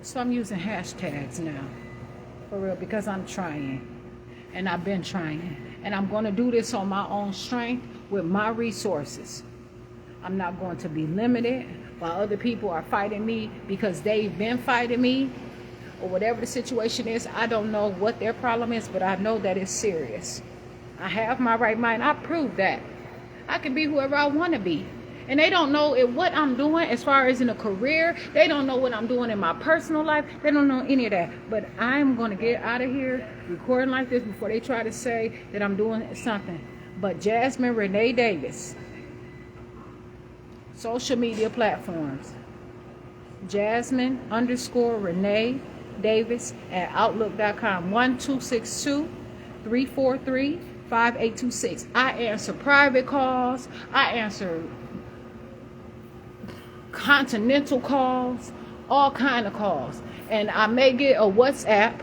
So I'm using hashtags now, for real, because I'm trying. And I've been trying. And I'm going to do this on my own strength with my resources. I'm not going to be limited while other people are fighting me because they've been fighting me or whatever the situation is. I don't know what their problem is, but I know that it's serious. I have my right mind. I proved that. I can be whoever I want to be. And they don't know what I'm doing as far as in a career. They don't know what I'm doing in my personal life. They don't know any of that. But I'm going to get out of here recording like this before they try to say that I'm doing something. But Jasmine Renee Davis. Social media platforms. Jasmine_Renee Davis at Outlook.com. 1262-343-5826. I answer private calls. I answer continental calls, all kind of calls, and I may get a WhatsApp,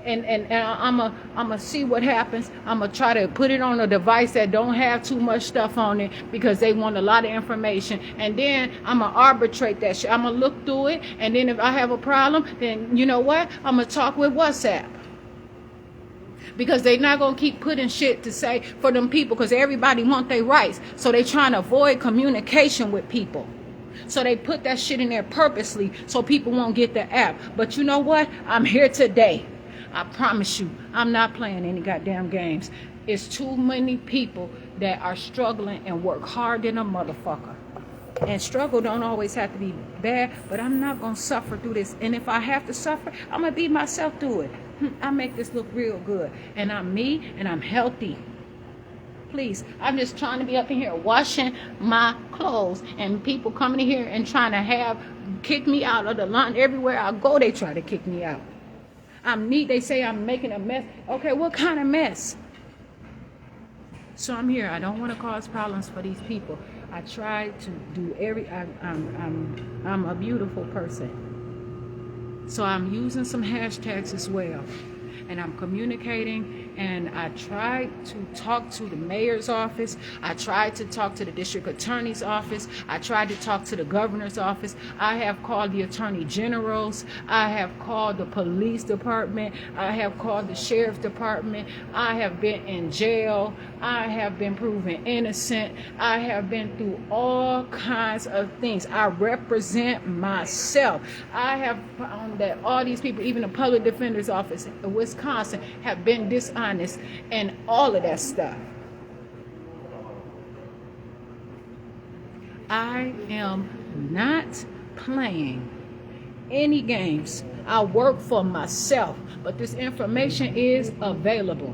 and I'm a see what happens. I'm gonna try to put it on a device that don't have too much stuff on it because they want a lot of information, and then I'm gonna arbitrate that shit. I'm gonna look through it, and then if I have a problem, then you know what? I'm gonna talk with WhatsApp. Because they're not going to keep putting shit to say for them people, because everybody want their rights. So they trying to avoid communication with people. So they put that shit in there purposely so people won't get the app. But you know what? I'm here today. I promise you, I'm not playing any goddamn games. It's too many people that are struggling and work hard than a motherfucker. And struggle don't always have to be bad, but I'm not going to suffer through this. And if I have to suffer, I'm going to beat myself through it. I make this look real good. And I'm me, and I'm healthy. Please, I'm just trying to be up in here washing my clothes. And people coming in here and trying to kick me out of the line. Everywhere I go, they try to kick me out. I'm neat. They say I'm making a mess. Okay, what kind of mess? So I'm here. I don't want to cause problems for these people. I try to do I'm a beautiful person. So I'm using some hashtags as well. And I'm communicating, and I tried to talk to the mayor's office. I tried to talk to the district attorney's office. I tried to talk to the governor's office. I have called the attorney generals. I have called the police department. I have called the sheriff's department. I have been in jail. I have been proven innocent. I have been through all kinds of things. I represent myself. I have found that all these people, even the public defender's office in Wisconsin, have been dishonest and all of that stuff. I am not playing any games. I work for myself, but this information is available.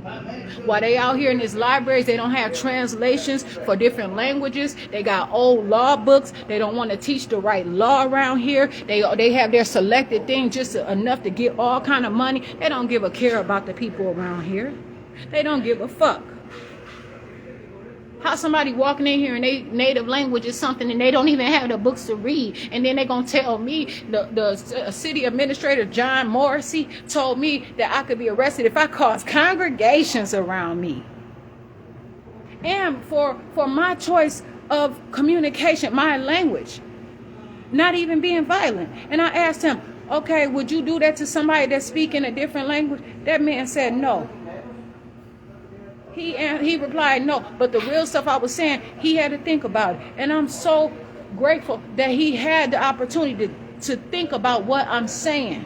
While they out here in these libraries, they don't have translations for different languages. They got old law books. They don't want to teach the right law around here. They have their selected thing just enough to get all kind of money. They don't give a care about the people around here. They don't give a fuck. How somebody walking in here and they native language is something and they don't even have the books to read, and then they gonna tell me the city administrator John Morrissey told me that I could be arrested if I cause congregations around me. And for my choice of communication, my language, not even being violent. And I asked him, okay, would you do that to somebody that's speaking a different language? That man said no. He replied no, but the real stuff I was saying, he had to think about it. And I'm so grateful that he had the opportunity to think about what I'm saying.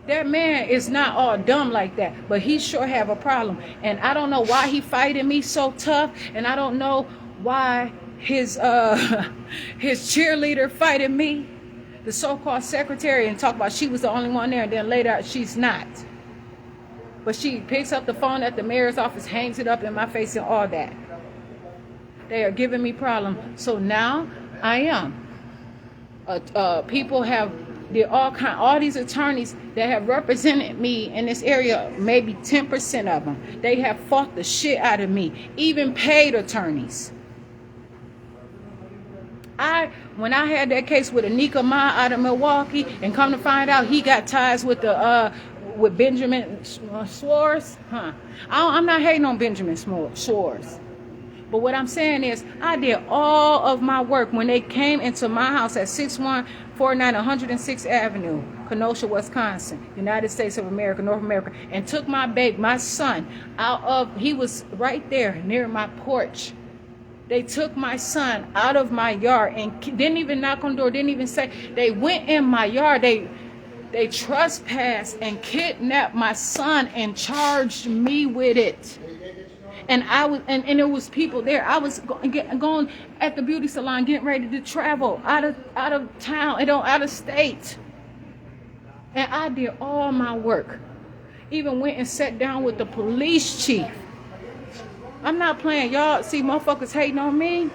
That man is not all dumb like that, but he sure have a problem. And I don't know why he fighting me so tough, and I don't know why his cheerleader fighting me. The so-called secretary, and talk about she was the only one there, and then later she's not. But she picks up the phone at the mayor's office, hangs it up in my face and all that. They are giving me problems. So now I am. People have all these attorneys that have represented me in this area, maybe 10% of them, they have fought the shit out of me, even paid attorneys. When I had that case with Anika Ma out of Milwaukee, and come to find out he got ties with with Benjamin Schwartz, I'm not hating on Benjamin Schwartz, But what I'm saying is, I did all of my work when they came into my house at 6149 106th Avenue, Kenosha, Wisconsin, United States of America, North America, and took my baby, my son, out of, he was right there near my porch. They took my son out of my yard and didn't even knock on the door, didn't even say. They went in my yard. They trespassed and kidnapped my son and charged me with it. And I was, and there was people there. I was going at the beauty salon, getting ready to travel out of town, out of state. And I did all my work. Even went and sat down with the police chief. I'm not playing. Y'all see motherfuckers hating on me.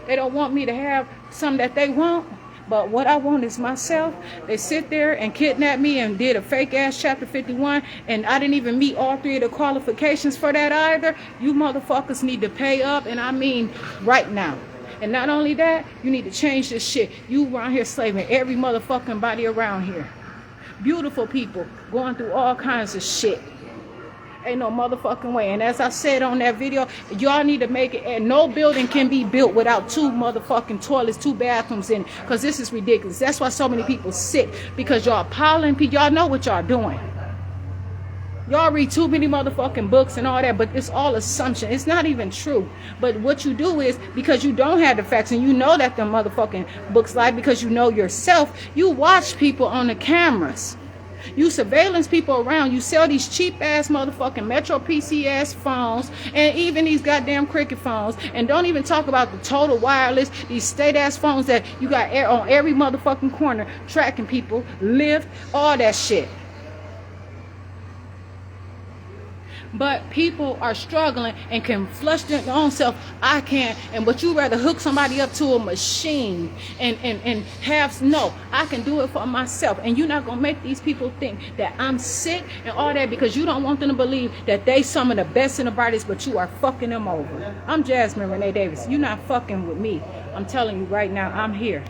They don't want me to have something that they want. But what I want is myself. They sit there and kidnap me and did a fake ass Chapter 51. And I didn't even meet all 3 of the qualifications for that either. You motherfuckers need to pay up. And I mean right now. And not only that, you need to change this shit. You around here slaving every motherfucking body around here. Beautiful people going through all kinds of shit. Ain't no motherfucking way. And as I said on that video, y'all need to make it. And no building can be built without 2 motherfucking toilets, 2 bathrooms in it. Because this is ridiculous. That's why so many people sick. Because y'all piling people. Y'all know what y'all doing. Y'all read too many motherfucking books and all that. But it's all assumption. It's not even true. But what you do is, because you don't have the facts and you know that the motherfucking books lie, because you know yourself, you watch people on the cameras. You surveillance people around. You sell these cheap ass motherfucking Metro PCS phones and even these goddamn Cricket phones. And don't even talk about the Total Wireless, these state ass phones that you got on every motherfucking corner tracking people, Lyft, all that shit. But people are struggling and can flush their own self. I can't. But you rather hook somebody up to a machine and have, no, I can do it for myself. And you're not going to make these people think that I'm sick and all that, because you don't want them to believe that they some of the best and the brightest, but you are fucking them over. I'm Jasmine Renee Davis. You're not fucking with me. I'm telling you right now, I'm here.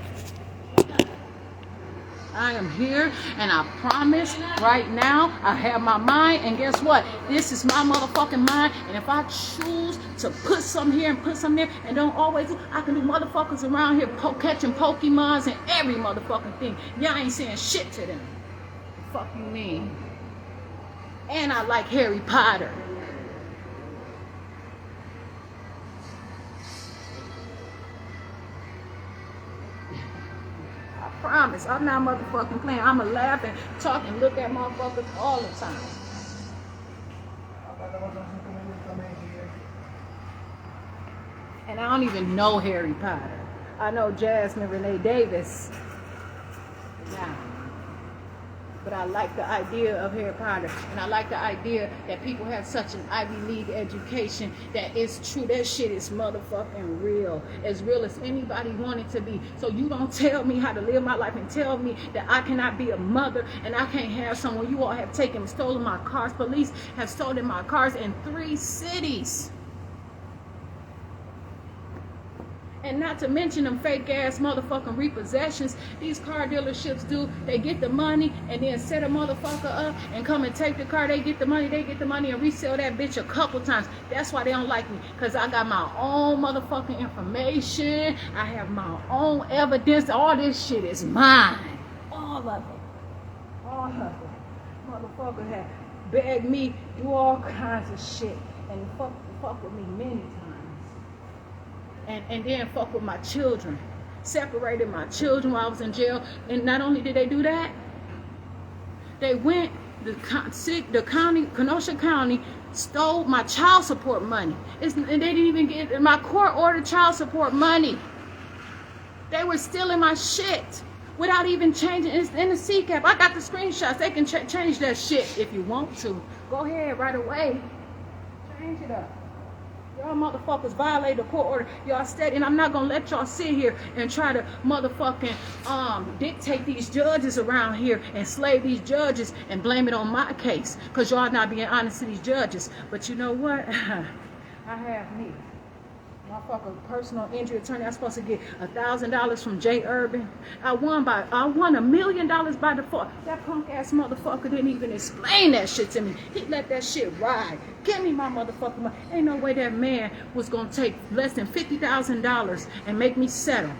I am here, and I promise right now I have my mind, and guess what? This is my motherfucking mind, and if I choose to put some here and put some there, and don't always do, I can do motherfuckers around here catching Pokemons and every motherfucking thing. Y'all ain't saying shit to them. The fuck you mean? And I like Harry Potter. Promise, I'm not motherfucking playing. I'ma laugh and talk and look at motherfuckers all the time. And I don't even know Harry Potter. I know Jasmine Renee Davis. Now. But I like the idea of Harry Potter. And I like the idea that people have such an Ivy League education that it's true. That shit is motherfucking real. As real as anybody wanted to be. So you don't tell me how to live my life and tell me that I cannot be a mother and I can't have someone. You all have taken and stolen my cars. Police have stolen my cars in 3 cities. And not to mention them fake ass motherfucking repossessions these car dealerships do. They get the money and then set a motherfucker up and come and take the car. They get the money and resell that bitch a couple times. That's why they don't like me. Because I got my own motherfucking information. I have my own evidence. All this shit is mine. All of it. All of it. Motherfucker have begged me, do all kinds of shit. And fuck with me many times. And then fuck with my children. Separated my children while I was in jail. And not only did they do that, they went, the county, Kenosha County, stole my child support money. And they didn't even get my court-ordered child support money. They were stealing my shit without even changing. It's in the CCAP. I got the screenshots. They can change that shit if you want to. Go ahead right away. Change it up. Y'all motherfuckers violate the court order. Y'all steady, and I'm not gonna let y'all sit here and try to motherfucking dictate these judges around here and slave these judges and blame it on my case, cause y'all not being honest to these judges. But you know what? I have me. Motherfucker, personal injury attorney. I'm supposed to get $1,000 from Jay Urban. I won $1 million by default. That punk ass motherfucker didn't even explain that shit to me. He let that shit ride. Give me my motherfucking money. Ain't no way that man was gonna take less than $50,000 and make me settle.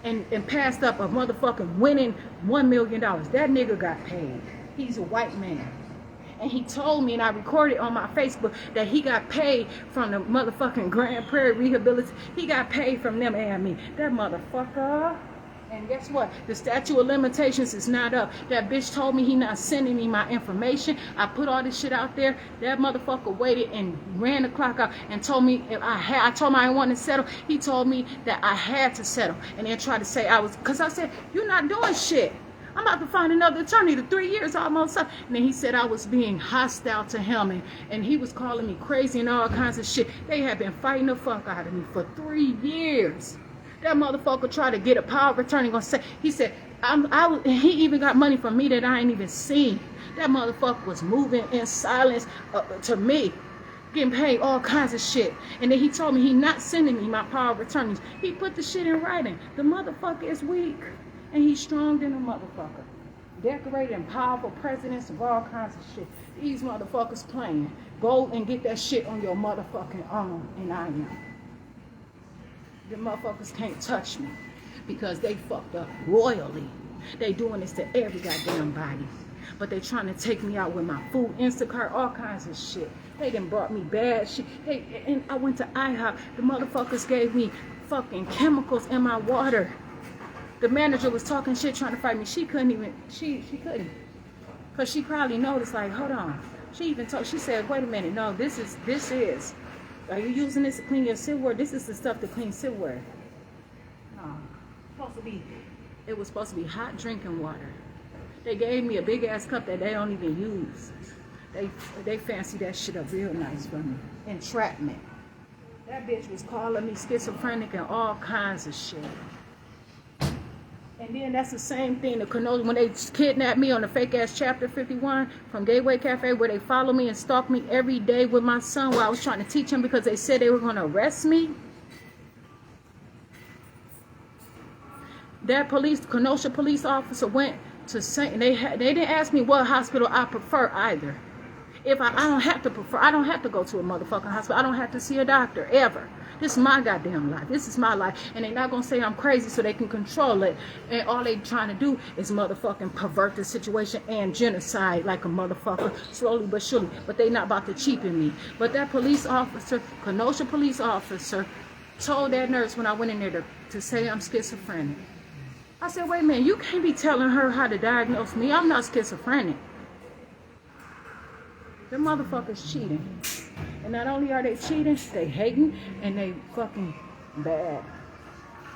And passed up a motherfucking winning $1 million. That nigga got paid. He's a white man. And he told me, and I recorded on my Facebook, that he got paid from the motherfucking Grand Prairie Rehabilitation. He got paid from them and me. That motherfucker. And guess what? The statute of limitations is not up. That bitch told me he not sending me my information. I put all this shit out there. That motherfucker waited and ran the clock out and told me if I told him I didn't want to settle. He told me that I had to settle. And then tried to say because I said, you're not doing shit. I'm about to find another attorney. The 3 years almost up. And then he said I was being hostile to him. And he was calling me crazy and all kinds of shit. They had been fighting the fuck out of me for 3 years. That motherfucker tried to get a power of attorney. He said, he even got money from me that I ain't even seen. That motherfucker was moving in silence to me. Getting paid all kinds of shit. And then he told me he not sending me my power of attorneys. He put the shit in writing. The motherfucker is weak. And he's strong than a motherfucker. Decorated and powerful presidents of all kinds of shit. These motherfuckers playing. Go and get that shit on your motherfucking own. And I am. The motherfuckers can't touch me. Because they fucked up royally. They doing this to every goddamn body. But they trying to take me out with my food, Instacart, all kinds of shit. They done brought me bad shit. And I went to IHOP. The motherfuckers gave me fucking chemicals in my water. The manager was talking shit, trying to fight me. She couldn't even, she couldn't. Because she probably noticed, like, hold on. She said, wait a minute, no, this is, are you using this to clean your silverware? This is the stuff to clean silverware. No, it was supposed to be hot drinking water. They gave me a big ass cup that they don't even use. They fancy that shit up real nice for me. Entrapment. That bitch was calling me schizophrenic and all kinds of shit. And then that's the same thing, the Kenosha, when they kidnapped me on the fake ass Chapter 51 from Gateway Cafe, where they follow me and stalk me every day with my son while I was trying to teach him because they said they were going to arrest me. That Kenosha police officer went to say, they didn't ask me what hospital I prefer either. If I don't have to go to a motherfucking hospital. I don't have to see a doctor ever. This is my goddamn life. This is my life. And they're not going to say I'm crazy so they can control it. And all they trying to do is motherfucking pervert the situation and genocide like a motherfucker, slowly but surely. But they not about to cheapen me. But that police officer, Kenosha police officer, told that nurse when I went in there to say I'm schizophrenic. I said, wait a minute, you can't be telling her how to diagnose me. I'm not schizophrenic. The motherfuckers cheating. And not only are they cheating, they hating and they fucking bad.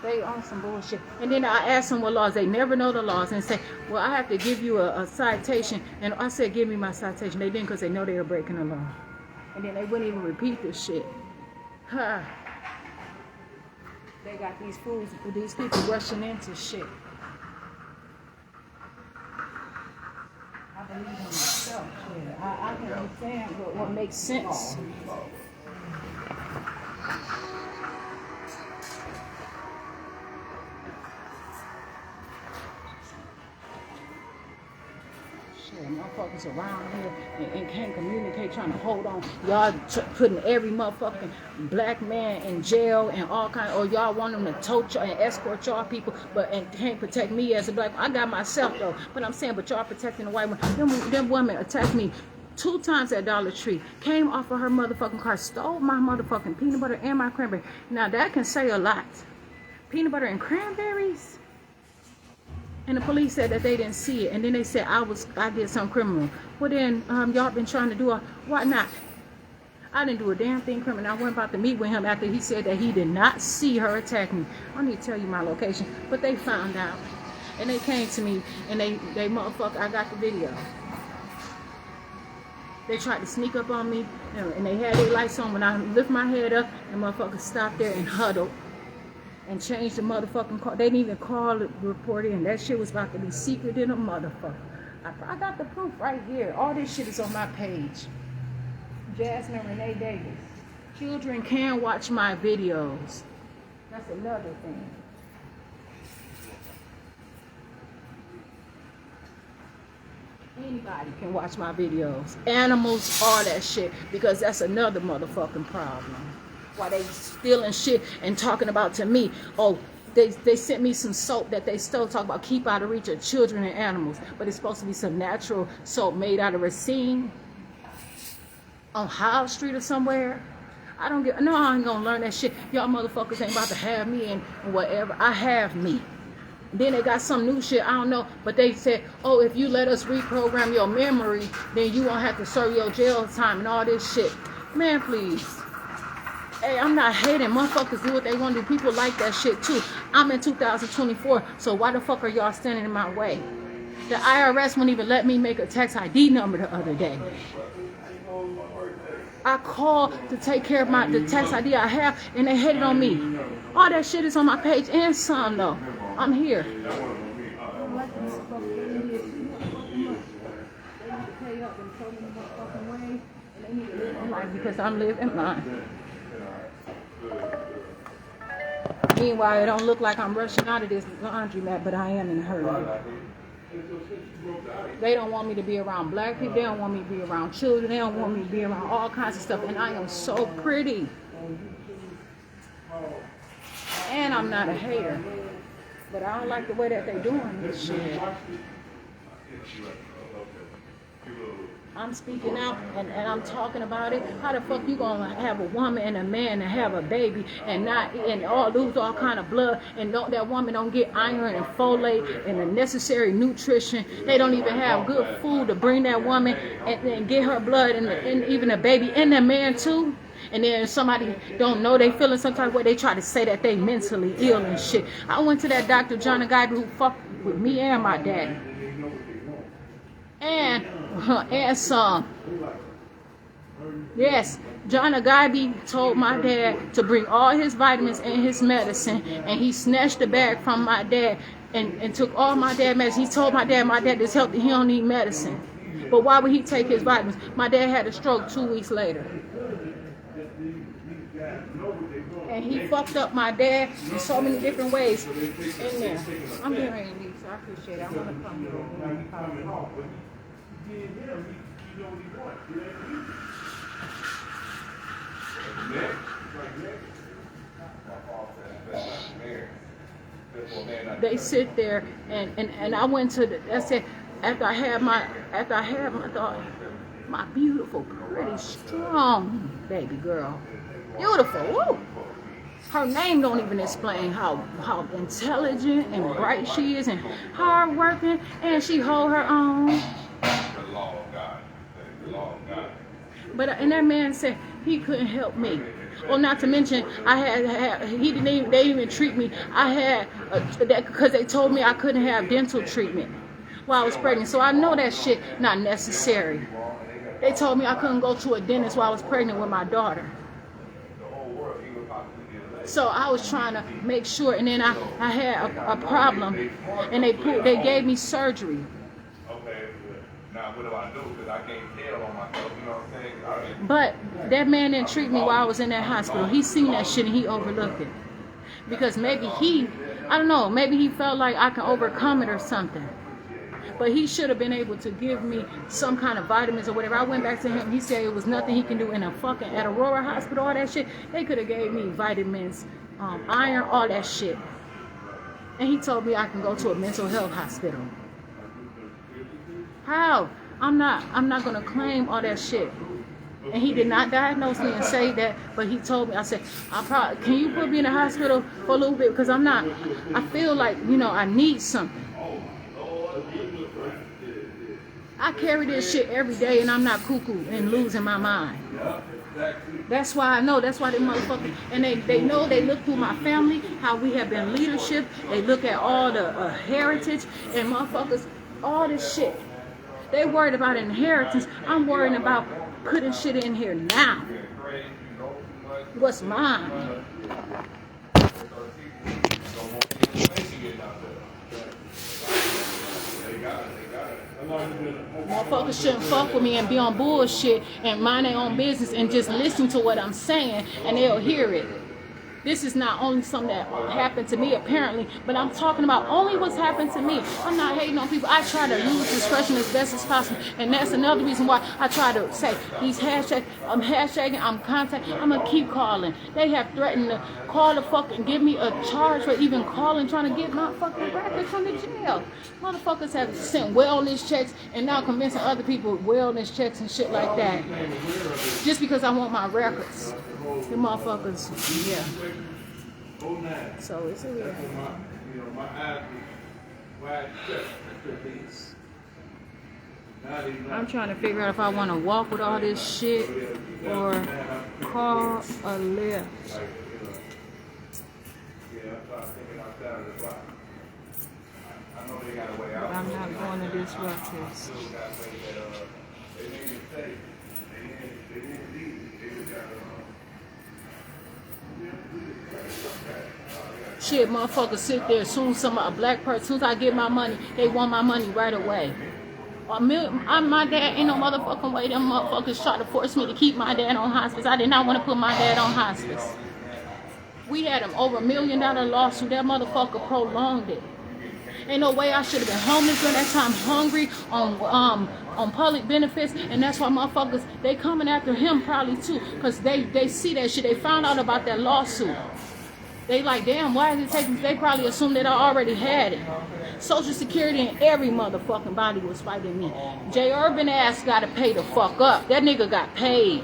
They on some bullshit. And then I asked them what laws. They never know the laws and say, well, I have to give you a citation. And I said, give me my citation. They didn't because they know they were breaking the law. And then they wouldn't even repeat this shit. Huh. They got these fools, these people rushing into shit. I believe in myself. Yeah. I can understand what makes sense. Motherfuckers around here and can't communicate, trying to hold on. Y'all putting every motherfucking black man in jail and all kind. Or y'all want them to tote y'all and escort y'all people, and can't protect me as a black. I got myself though, but I'm saying, but y'all protecting the white woman. Them women attacked me 2 times at Dollar Tree. Came off of her motherfucking car, stole my motherfucking peanut butter and my cranberry. Now that can say a lot. Peanut butter and cranberries. And the police said that they didn't see it. And then they said I did some criminal. Well then, y'all been trying to do why not? I didn't do a damn thing criminal. I went about to meet with him after he said that he did not see her attack me. I don't need to tell you my location. But they found out. And they came to me and they motherfucker, I got the video. They tried to sneak up on me and they had their lights on. When I lift my head up, the motherfucker stopped there and huddled. And changed the motherfucking call. They didn't even call the reporter in. That shit was about to be secret in a motherfucker. I got the proof right here. All this shit is on my page. Jasmine Renee Davis. Children can watch my videos. That's another thing. Anybody can watch my videos. Animals, all that shit. Because that's another motherfucking problem. Why they stealing shit and talking about to me, oh, they sent me some soap that they still talk about keep out of reach of children and animals. But it's supposed to be some natural soap made out of racine on High Street or somewhere. I don't get, no, I ain't gonna learn that shit. Y'all motherfuckers ain't about to have me and whatever. I have me. Then they got some new shit, I don't know, but they said, oh, if you let us reprogram your memory, then you won't have to serve your jail time and all this shit. Man, please. Hey, I'm not hating. Motherfuckers do what they want to do. People like that shit too. I'm in 2024, so why the fuck are y'all standing in my way? The IRS wouldn't even let me make a tax ID number the other day. I called to take care of the tax ID I have, and they hated on me. All that shit is on my page and some though. I'm here. Because I'm living mine. Meanwhile, it don't look like I'm rushing out of this laundromat, but I am in a hurry. They don't want me to be around black people. They don't want me to be around children. They don't want me to be around all kinds of stuff. And I am so pretty. And I'm not a hater. But I don't like the way that they're doing this shit. I'm speaking out and I'm talking about it. How the fuck you gonna have a woman and a man and have a baby and not and all lose all kind of blood and that woman don't get iron and folate and the necessary nutrition? They don't even have good food to bring that woman and get her blood and even a baby and the man too. And then somebody don't know they feeling some type of way, they try to say that they mentally ill and shit. I went to that doctor, John, a guy who fucked with me and my daddy. And some. Yes, John Agaibi told my dad to bring all his vitamins and his medicine, and he snatched the bag from my dad and took all my dad's medicine. He told my dad is healthy, he don't need medicine. But why would he take his vitamins? My dad had a stroke 2 weeks later. And he fucked up my dad in so many different ways in there. I'm getting ready to leave, so I appreciate it. I'm going to come here. They sit there and I went to I said after I had my daughter, my beautiful, pretty, strong baby girl. Beautiful. Woo. Her name don't even explain how intelligent and bright she is and hard working, and she hold her own. The law of God. The law of God. But and that man said he couldn't help me. Well, not to mention they didn't even treat me. I had that because they told me I couldn't have dental treatment while I was pregnant. So I know that shit not necessary. They told me I couldn't go to a dentist while I was pregnant with my daughter. So I was trying to make sure, and then I had a problem, and they gave me surgery. Okay, now what do I do? Because I can't tell on myself, you know what I'm saying? But that man didn't treat me while I was in that hospital. He seen that shit and he overlooked it. Because maybe I don't know, maybe he felt like I can overcome it or something. But he should have been able to give me some kind of vitamins or whatever. I went back to him. He said it was nothing he can do in at Aurora Hospital, all that shit. They could have gave me vitamins, iron, all that shit. And he told me I can go to a mental health hospital. How? I'm not gonna claim all that shit. And he did not diagnose me and say that, but he told me, I said, can you put me in the hospital for a little bit? Because I feel like, I need something. I carry this shit every day and I'm not cuckoo and losing my mind. That's why I know. That's why they motherfuckers, and they know, they look through my family, how we have been leadership. They look at all the heritage and motherfuckers, all this shit. They worried about inheritance. I'm worrying about putting shit in here now. What's mine? motherfuckers shouldn't fuck with me and be on bullshit and mind their own business and just listen to what I'm saying and they'll hear it. This is not only something that happened to me apparently, but I'm talking about only what's happened to me. I'm not hating on people. I try to use discretion as best as possible. And that's another reason why I try to say these hashtags, I'm hashtagging, I'm contacting, I'm going to keep calling. They have threatened to call the fuck and give me a charge for even calling, trying to get my fucking records from the jail. Motherfuckers have sent wellness checks and now convincing other people with wellness checks and shit like that. Just because I want my records. The motherfuckers, yeah. So it's a weird. I'm trying to figure out if I want to walk with all this shit or call a lift. But I'm not going to disrupt this. Shit, motherfuckers sit there as soon as a black person, as soon as I get my money, they want my money right away. My dad ain't no motherfucking way. Them motherfuckers try to force me to keep my dad on hospice. I did not want to put my dad on hospice. We had him over $1 million lawsuit. That motherfucker prolonged it. Ain't no way I should have been homeless during that time, hungry on public benefits, and that's why motherfuckers, they coming after him probably too, because they see that shit. They found out about that lawsuit. They like, damn, why is it taking? They probably assumed that I already had it. Social Security and every motherfucking body was fighting me. Jay Urban ass got to pay the fuck up. That nigga got paid.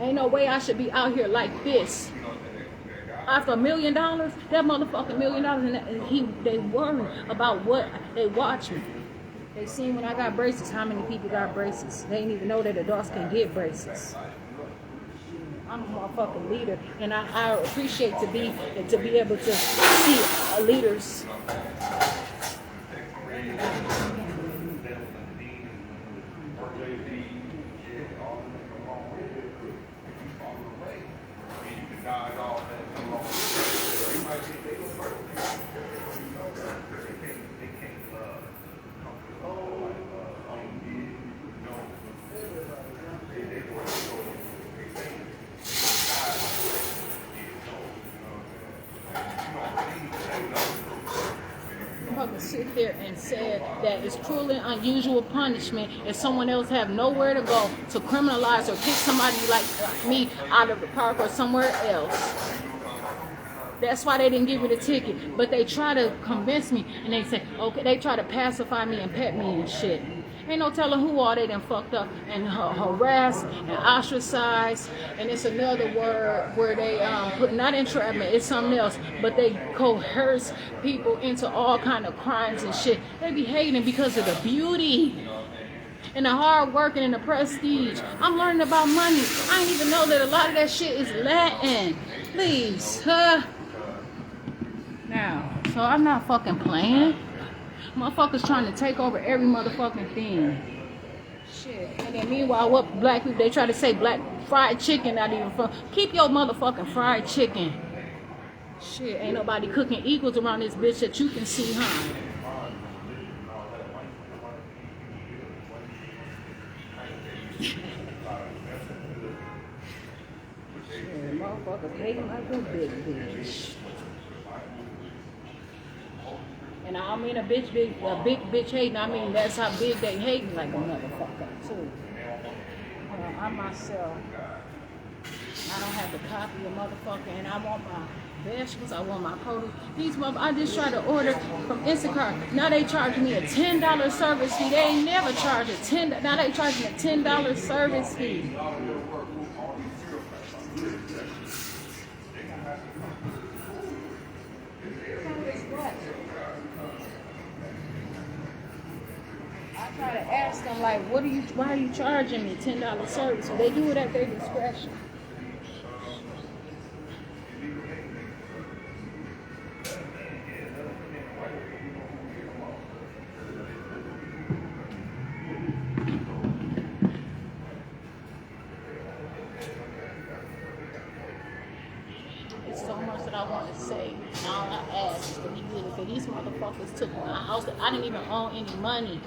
Ain't no way I should be out here like this. After $1 million, that motherfucking $1 million, and they worry about what they watch me. They seen when I got braces, how many people got braces. They didn't even know that adults can get braces. I'm a motherfucking leader, and I appreciate to be able to see leaders. Sit there and said that it's cruel and unusual punishment if someone else have nowhere to go to criminalize or kick somebody like me out of the park or somewhere else. That's why they didn't give me the ticket. But they try to convince me and they say, okay, they try to pacify me and pet me and shit. Ain't no telling who all they done fucked up and harassed and ostracized. And it's another word where they put, not entrapment, it's something else, but they coerce people into all kind of crimes and shit. They be hating because of the beauty and the hard work and the prestige. I'm learning about money. I didn't even know that a lot of that shit is Latin. Please, Now, so I'm not fucking playing. Motherfuckers trying to take over every motherfucking thing. Shit. And then meanwhile, what black people, they try to say black fried chicken, not even fun. Keep your motherfucking fried chicken. Shit, ain't nobody cooking equals around this bitch that you can see, huh? Shit, motherfuckers hating like a big bitch. And I don't mean a big bitch hating. I mean that's how big they hating like a motherfucker too. I myself, I don't have to copy a motherfucker, and I want my vegetables, I want my produce. These I just try to order from Instacart. Now they charge me a $10 service fee. They ain't never charged a $10. Now they charge me a $10 service fee. I try to ask them like, why are you charging me $10 service? So they do it at their discretion. It's so much that I I want to say. And all I ask is to be good. Because these motherfuckers took my house. I didn't even own any money.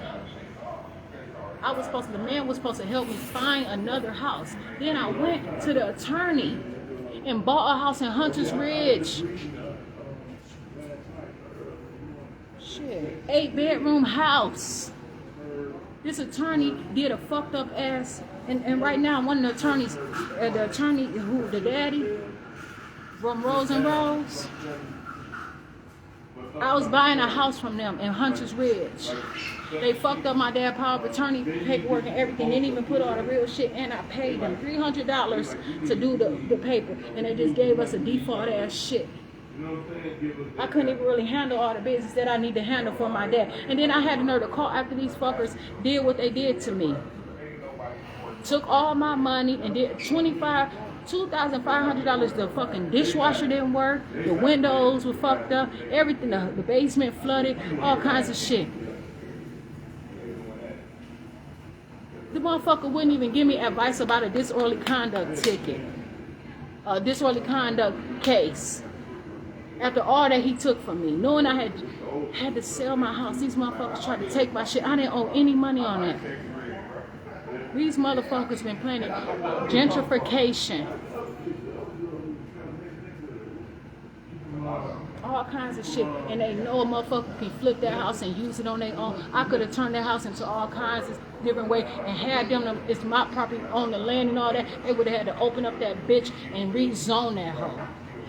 The man was supposed to help me find another house. Then I went to the attorney and bought a house in Hunters Ridge. Shit. 8-bedroom house. This attorney did a fucked up ass, and right now one of the attorneys, the daddy from Rose and Rose, I was buying a house from them in Hunters Ridge. They fucked up my dad's power of attorney paperwork and everything. They didn't even put all the real shit, and I paid them $300 to do the paper, and they just gave us a default ass shit. I couldn't even really handle all the business that I need to handle for my dad. And then I had to know to call after these fuckers did what they did to me. Took all my money and did $2,500. The fucking dishwasher didn't work. The windows were fucked up. Everything, the basement flooded. All kinds of shit. The motherfucker wouldn't even give me advice about a disorderly conduct ticket. A disorderly conduct case. After all that he took from me, knowing I had to sell my house, these motherfuckers tried to take my shit. I didn't owe any money on it. These motherfuckers been playing gentrification. All kinds of shit. And they know a motherfucker can flip that house and use it on their own. I could have turned that house into all kinds of different ways and had them, it's my property, on the land and all that. They would have had to open up that bitch and rezone that hoe.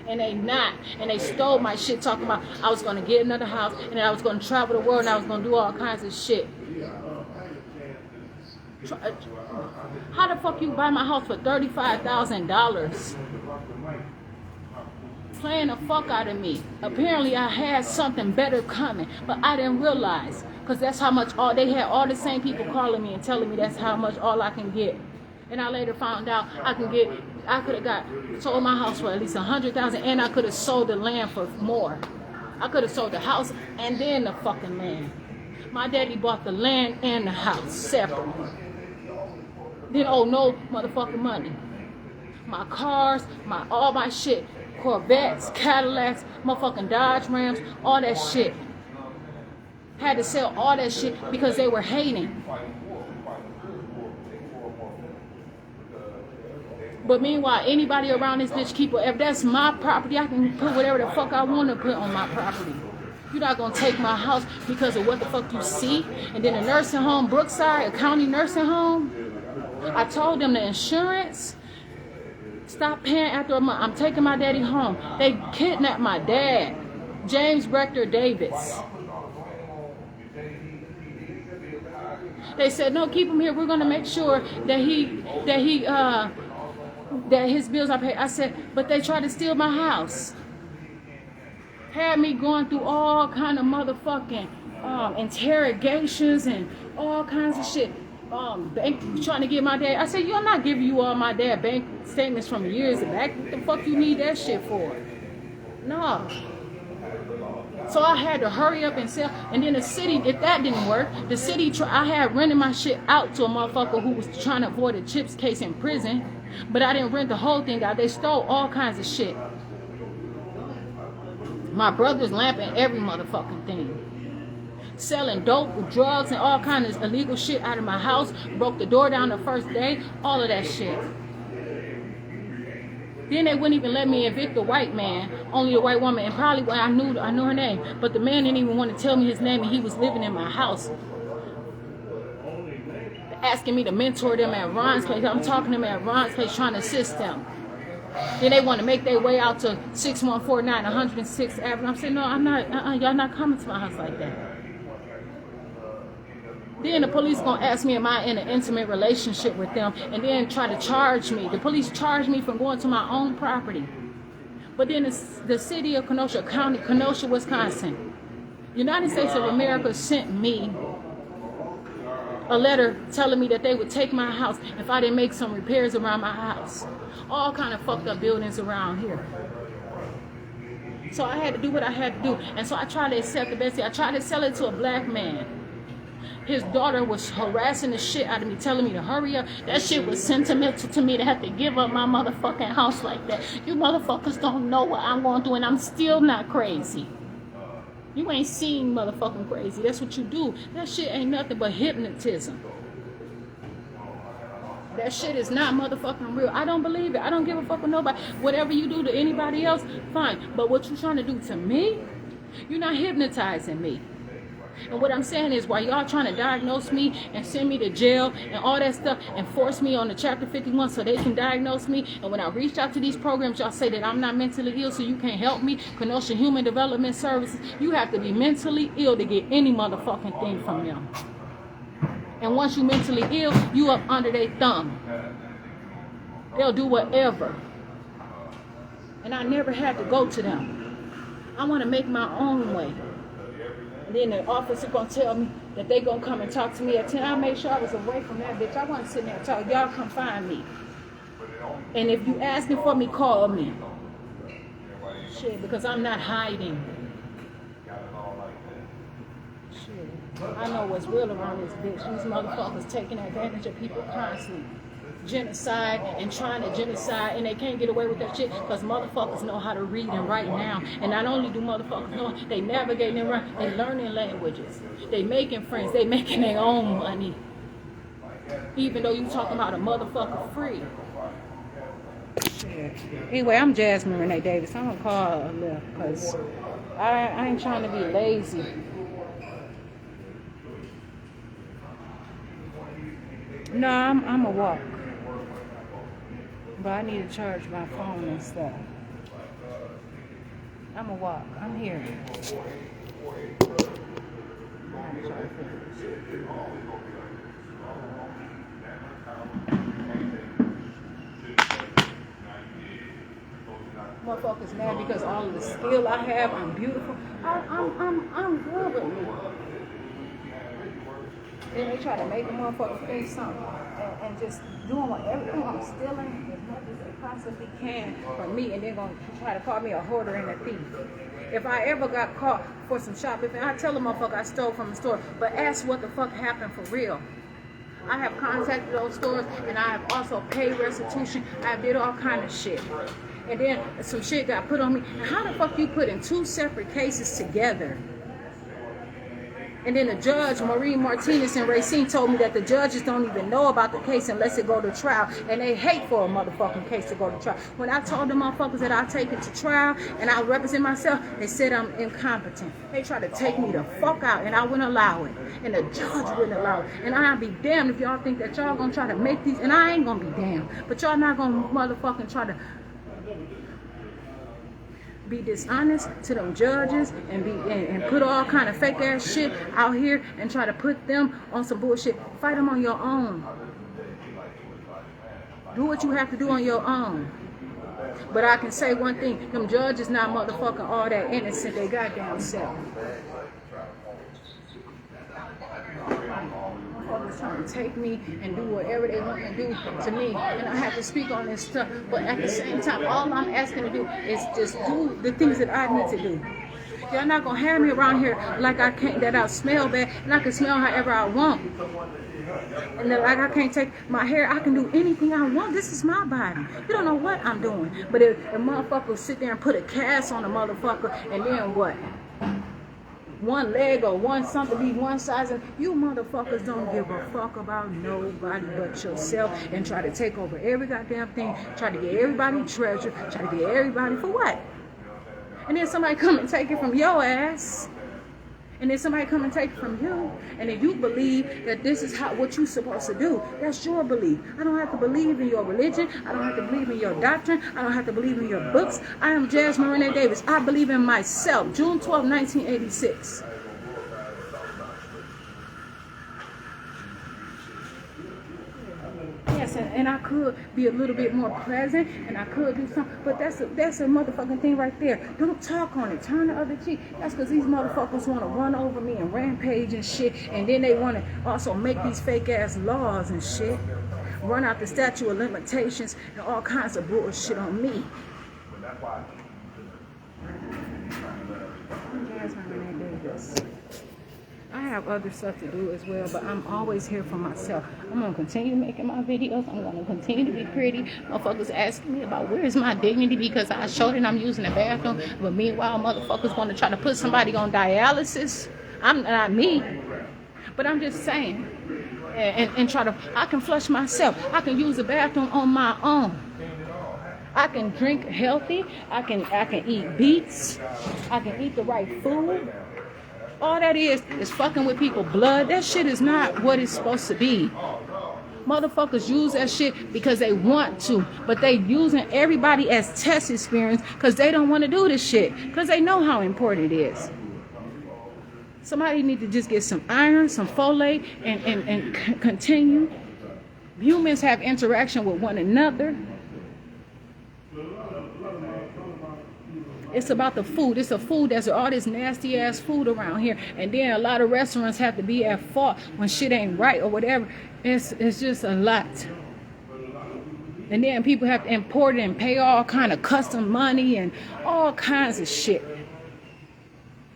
And they not. And they stole my shit talking about I was going to get another house and then I was going to travel the world and I was going to do all kinds of shit. How the fuck you buy my house for $35,000? Playing the fuck out of me. Apparently I had something better coming, but I didn't realize. Because that's how much they had all the same people calling me and telling me that's how much all I can get. And I later found out I could have sold my house for at least $100,000, and I could have sold the land for more. I could have sold the house and then the fucking land. My daddy bought the land and the house separately. Didn't owe no motherfucking money. My cars, all my shit, Corvettes, Cadillacs, motherfucking Dodge Rams, all that shit. Had to sell all that shit because they were hating. But meanwhile, anybody around this bitch keep whatever. That's my property. I can put whatever the fuck I want to put on my property. You're not going to take my house because of what the fuck you see. And then a nursing home, Brookside, a county nursing home. I told them the insurance, stop paying after a month. I'm taking my daddy home. They kidnapped my dad, James Rector Davis. They said, no, keep him here. We're going to make sure that his bills are paid. I said, but they tried to steal my house. Had me going through all kind of motherfucking interrogations and all kinds of shit. Bank trying to get my dad. I said, I'm not giving you all my dad bank statements from years back. What the fuck you need that shit for? No. So I had to hurry up and sell. And then the city, if that didn't work, the city, I had rented my shit out to a motherfucker who was trying to avoid a CHIPS case in prison. But I didn't rent the whole thing out. They stole all kinds of shit. My brother's lamping every motherfucking thing. Selling dope with drugs and all kinds of illegal shit out of my house. Broke the door down the first day. All of that shit. Then they wouldn't even let me evict the white man. Only a white woman. And probably I knew her name. But the man didn't even want to tell me his name. And he was living in my house. Asking me to mentor them at Ron's place. I'm talking to them at Ron's place trying to assist them. Then they want to make their way out to 6149 106th Avenue. I'm saying, no, I'm not. Y'all not coming to my house like that. Then the police gonna ask me, am I in an intimate relationship with them? And then try to charge me. The police charge me from going to my own property. But then the city of Kenosha County, Kenosha, Wisconsin, United States of America sent me a letter telling me that they would take my house if I didn't make some repairs around my house. All kind of fucked up buildings around here. So I had to do what I had to do. And so I tried to accept the best. I tried to sell it to a black man. His daughter was harassing the shit out of me, telling me to hurry up. That shit was sentimental to me to have to give up my motherfucking house like that. You motherfuckers don't know what I'm going through, and I'm still not crazy. You ain't seen motherfucking crazy. That's what you do. That shit ain't nothing but hypnotism. That shit is not motherfucking real. I don't believe it. I don't give a fuck with nobody. Whatever you do to anybody else, fine. But what you trying to do to me, you're not hypnotizing me. And what I'm saying is, while y'all trying to diagnose me and send me to jail and all that stuff and force me on the Chapter 51 so they can diagnose me, and when I reached out to these programs, y'all say that I'm not mentally ill so you can't help me, Kenosha Human Development Services, you have to be mentally ill to get any motherfucking thing from them. And once you mentally ill, you up under their thumb. They'll do whatever. And I never had to go to them. I want to make my own way. And then the officer gonna tell me that they gonna come and talk to me at 10. I made sure I was away from that bitch. I wasn't sitting there and talk. Y'all come find me. And if you asking for me, call me. Shit, because I'm not hiding. Shit. I know what's real around this bitch. These motherfuckers taking advantage of people constantly. Genocide and trying to genocide, and they can't get away with that shit because motherfuckers know how to read and write now. And not only do motherfuckers know, they navigating and right, they learning languages, they making friends, they making their own money. Even though you talking about a motherfucker free. Shit. Anyway, I'm Jasmine Renee Davis. I'm gonna call her left because I ain't trying to be lazy. No, I'm a walk. But I need to charge my phone and stuff. I'm a walk. I'm here. Motherfuckers mad because all of the skill I have, I'm beautiful. I'm good with me. Then they try to make a motherfucker think something and just doing everything I'm stealing as much as they possibly can from me, and they're going to try to call me a hoarder and a thief. If I ever got caught for some shoplifting, I tell a motherfucker I stole from the store, but ask what the fuck happened for real. I have contacted those stores, and I have also paid restitution. I did all kind of shit. And then some shit got put on me. And how the fuck you put in two separate cases together? And then the judge, Maureen Martinez and Racine, told me that the judges don't even know about the case unless it go to trial. And they hate for a motherfucking case to go to trial. When I told them motherfuckers that I'll take it to trial and I'll represent myself, they said I'm incompetent. They tried to take me the fuck out and I wouldn't allow it. And the judge wouldn't allow it. And I'll be damned if y'all think that y'all gonna try to make these, and I ain't gonna be damned. But y'all not gonna motherfucking try to be dishonest to them judges and put all kind of fake ass shit out here and try to put them on some bullshit. Fight them on your own. Do what you have to do on your own. But I can say one thing, them judges not motherfucking all that innocent they goddamn self. Trying to take me and do whatever they want to do to me, and I have to speak on this stuff, but at the same time all I'm asking to do is just do the things that I need to do. Y'all not gonna have me around here like I can't, that I smell bad and I can smell however I want, and then like I can't take my hair, I can do anything I want. This is my body. You don't know what I'm doing. But if a motherfucker sit there and put a cast on a motherfucker, and then what? One leg or one something be one size, and you motherfuckers don't give a fuck about nobody but yourself and try to take over every goddamn thing, try to get everybody treasure, try to get everybody for what? And then somebody come and take it from your ass. And then somebody come and take it from you. And if you believe that this is what you're supposed to do, that's your belief. I don't have to believe in your religion. I don't have to believe in your doctrine. I don't have to believe in your books. I am Jasmine Renee Davis. I believe in myself. June 12, 1986. Yes, and I could be a little bit more present, and I could do something, but that's a motherfucking thing right there. Don't talk on it. Turn the other cheek. That's because these motherfuckers want to run over me and rampage and shit, and then they want to also make these fake ass laws and shit, run out the statute of limitations and all kinds of bullshit on me. I'm Jasmine Renee Davis. I have other stuff to do as well, but I'm always here for myself. I'm gonna continue making my videos. I'm gonna continue to be pretty. Motherfuckers asking me about where's my dignity because I showed it I'm using the bathroom, but meanwhile motherfuckers want to try to put somebody on dialysis. I'm not me, but I'm just saying, and try to. I can flush myself. I can use the bathroom on my own. I can drink healthy. I can eat beets. I can eat the right food. All that is fucking with people's blood. That shit is not what it's supposed to be. Motherfuckers use that shit because they want to, but they using everybody as test experience because they don't want to do this shit because they know how important it is. Somebody need to just get some iron, some folate, and continue. Humans have interaction with one another. It's about the food. It's a food. There's all this nasty ass food around here. And then a lot of restaurants have to be at fault when shit ain't right or whatever. It's just a lot. And then people have to import it and pay all kind of custom money and all kinds of shit.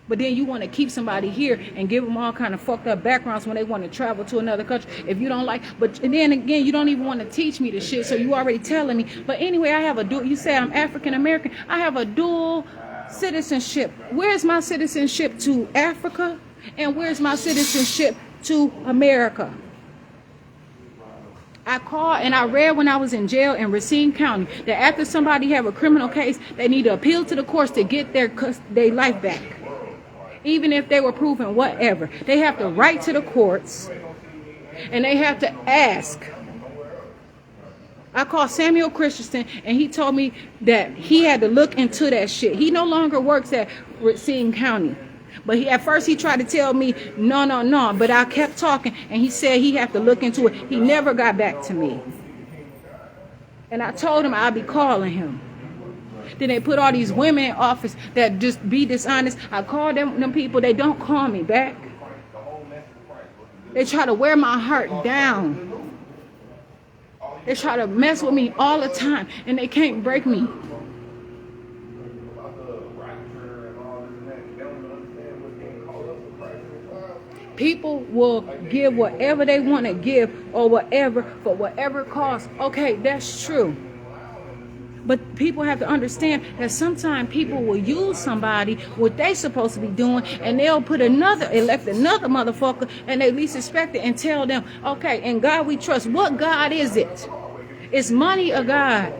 But then you want to keep somebody here and give them all kind of fucked up backgrounds when they want to travel to another country. If you don't like, but then again, you don't even want to teach me the shit. So you already telling me. But anyway, I have a dual. You say I'm African American. I have a dual citizenship. Where's my citizenship to Africa? And where's my citizenship to America? I called and I read when I was in jail in Racine County that after somebody have a criminal case, they need to appeal to the courts to get their life back. Even if they were proven whatever. They have to write to the courts and they have to ask. I called Samuel Christensen and he told me that he had to look into that shit. He no longer works at Racine County. But at first he tried to tell me, no. But I kept talking and he said he had to look into it. He never got back to me. And I told him I'd be calling him. Then they put all these women in office that just be dishonest. I call them people, they don't call me back. They try to wear my heart down. They try to mess with me all the time and they can't break me. People will give whatever they want to give or whatever for whatever cost. Okay, that's true. But people have to understand that sometimes people will use somebody, what they supposed to be doing, and they'll elect another motherfucker, and they least expect it and tell them, okay, in God we trust. What God is it? Is money a God?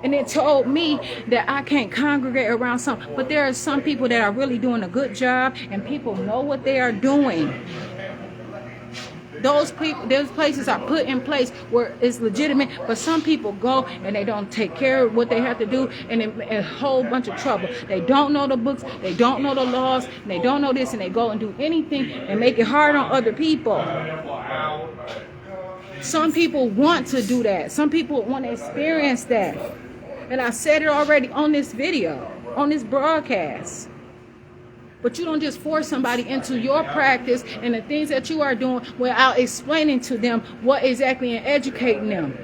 And it told me that I can't congregate around some. But there are some people that are really doing a good job, and people know what they are doing. Those places are put in place where it's legitimate, but some people go and they don't take care of what they have to do, and a whole bunch of trouble. They don't know the books, they don't know the laws, and they don't know this, and they go and do anything and make it hard on other people. Some people want to do that. Some people want to experience that. And I said it already on this video, on this broadcast. But you don't just force somebody into your practice and the things that you are doing without explaining to them what exactly and educating them.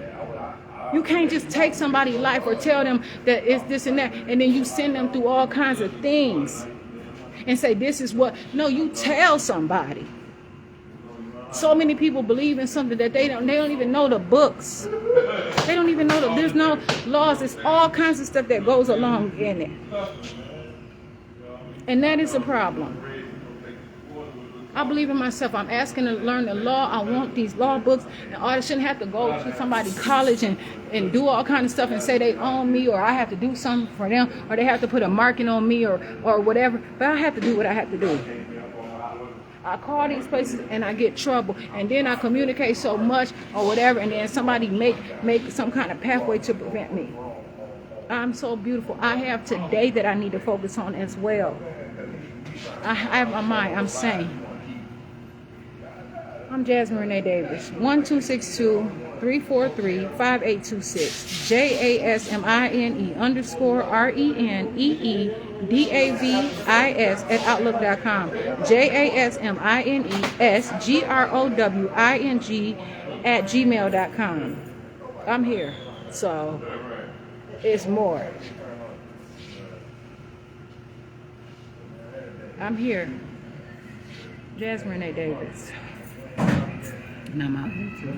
You can't just take somebody's life or tell them that it's this and that, and then you send them through all kinds of things and say this is what. No, you tell somebody. So many people believe in something that they don't even know the books. They don't even know there's no laws. There's all kinds of stuff that goes along in it. And that is a problem. I believe in myself. I'm asking to learn the law. I want these law books. And I shouldn't have to go to somebody's college and do all kind of stuff and say they own me, or I have to do something for them, or they have to put a marking on me or whatever. But I have to do what I have to do. I call these places and I get trouble. And then I communicate so much or whatever, and then somebody make some kind of pathway to prevent me. I'm so beautiful. I have today that I need to focus on as well. I have my mind. I'm sane. I'm Jasmine Renee Davis. 1262-343-5826. JASMINE_RENEEDAVIS @outlook.com. JASMINESGROWING @gmail.com. I'm here. So it's more. I'm here. Jasmine Renee Davis. And I'm out here.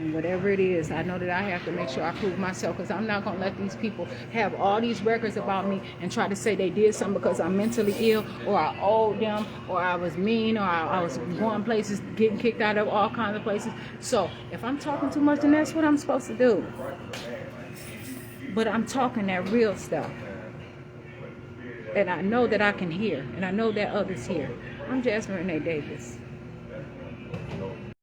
And whatever it is, I know that I have to make sure I prove myself, because I'm not going to let these people have all these records about me and try to say they did something because I'm mentally ill, or I owed them, or I was mean, or I was going places, getting kicked out of all kinds of places. So if I'm talking too much, then that's what I'm supposed to do. But I'm talking that real stuff. And I know that I can hear, and I know that others hear. I'm Jasmine Renee Davis.